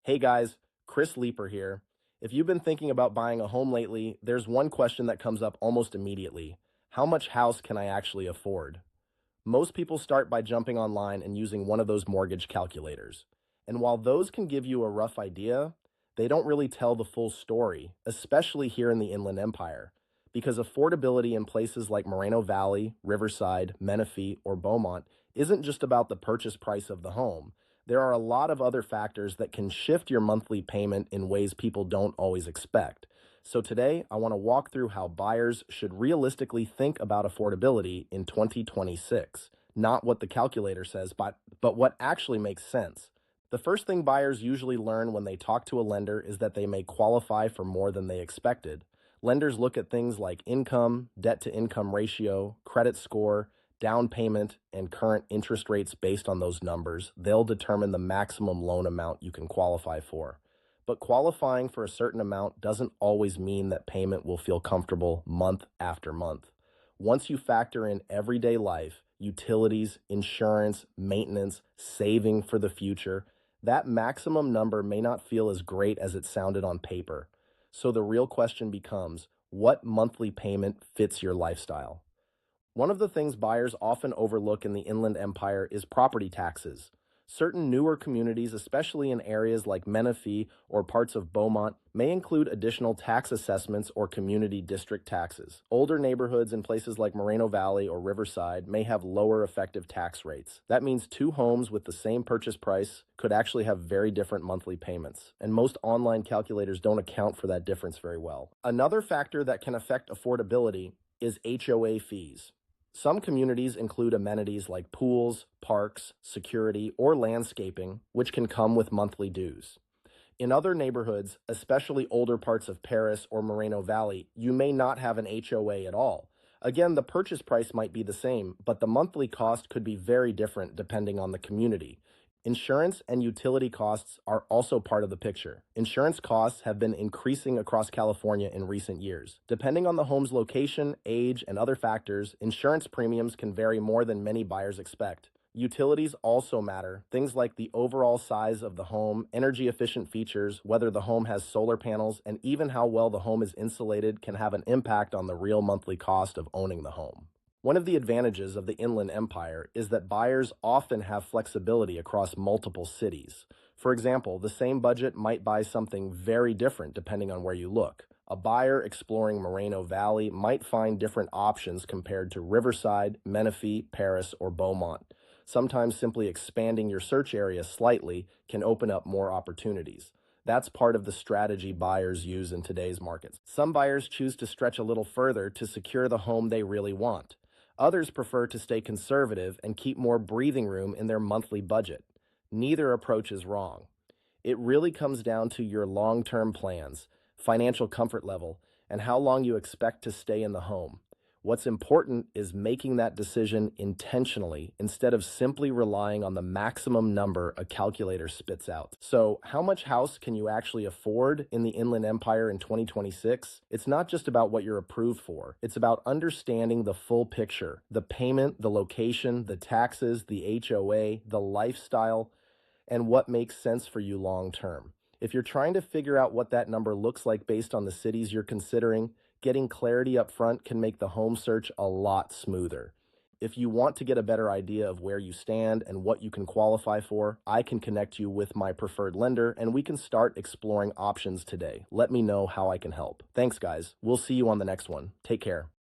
Hey guys, Chris Leeper here. If you've been thinking about buying a home lately, there's one question that comes up almost immediately. How much house can I actually afford? Most people start by jumping online and using one of those mortgage calculators. And while those can give you a rough idea, they don't really tell the full story, especially here in the Inland Empire, because affordability in places like Moreno Valley, Riverside, Menifee, or Beaumont isn't just about the purchase price of the home. There are a lot of other factors that can shift your monthly payment in ways people don't always expect. So today, I want to walk through how buyers should realistically think about affordability in 2026. Not what the calculator says, but what actually makes sense. The first thing buyers usually learn when they talk to a lender is that they may qualify for more than they expected. Lenders look at things like income, debt to income ratio, credit score, down payment, and current interest rates. Based on those numbers, they'll determine the maximum loan amount you can qualify for. But qualifying for a certain amount doesn't always mean that payment will feel comfortable month after month. Once you factor in everyday life, utilities, insurance, maintenance, saving for the future, that maximum number may not feel as great as it sounded on paper. So the real question becomes, what monthly payment fits your lifestyle? One of the things buyers often overlook in the Inland Empire is property taxes. Certain newer communities, especially in areas like Menifee or parts of Beaumont, may include additional tax assessments or community district taxes. Older neighborhoods in places like Moreno Valley or Riverside may have lower effective tax rates. That means two homes with the same purchase price could actually have very different monthly payments, and most online calculators don't account for that difference very well. Another factor that can affect affordability is HOA fees. Some communities include amenities like pools, parks, security, or landscaping, which can come with monthly dues. In other neighborhoods, especially older parts of Perris or Moreno Valley, you may not have an HOA at all. Again, the purchase price might be the same, but the monthly cost could be very different depending on the community. Insurance and utility costs are also part of the picture. Insurance costs have been increasing across California in recent years. Depending on the home's location, age, and other factors, insurance premiums can vary more than many buyers expect. Utilities also matter. Things like the overall size of the home, energy efficient features, whether the home has solar panels, and even how well the home is insulated can have an impact on the real monthly cost of owning the home. One of the advantages of the Inland Empire is that buyers often have flexibility across multiple cities. For example, the same budget might buy something very different depending on where you look. A buyer exploring Moreno Valley might find different options compared to Riverside, Menifee, Perris, or Beaumont. Sometimes simply expanding your search area slightly can open up more opportunities. That's part of the strategy buyers use in today's markets. Some buyers choose to stretch a little further to secure the home they really want. Others prefer to stay conservative and keep more breathing room in their monthly budget. Neither approach is wrong. It really comes down to your long-term plans, financial comfort level, and how long you expect to stay in the home. What's important is making that decision intentionally instead of simply relying on the maximum number a calculator spits out. So, how much house can you actually afford in the Inland Empire in 2026? It's not just about what you're approved for. It's about understanding the full picture, the payment, the location, the taxes, the HOA, the lifestyle, and what makes sense for you long term. If you're trying to figure out what that number looks like based on the cities you're considering, getting clarity up front can make the home search a lot smoother. If you want to get a better idea of where you stand and what you can qualify for, I can connect you with my preferred lender and we can start exploring options today. Let me know how I can help. Thanks, guys. We'll see you on the next one. Take care.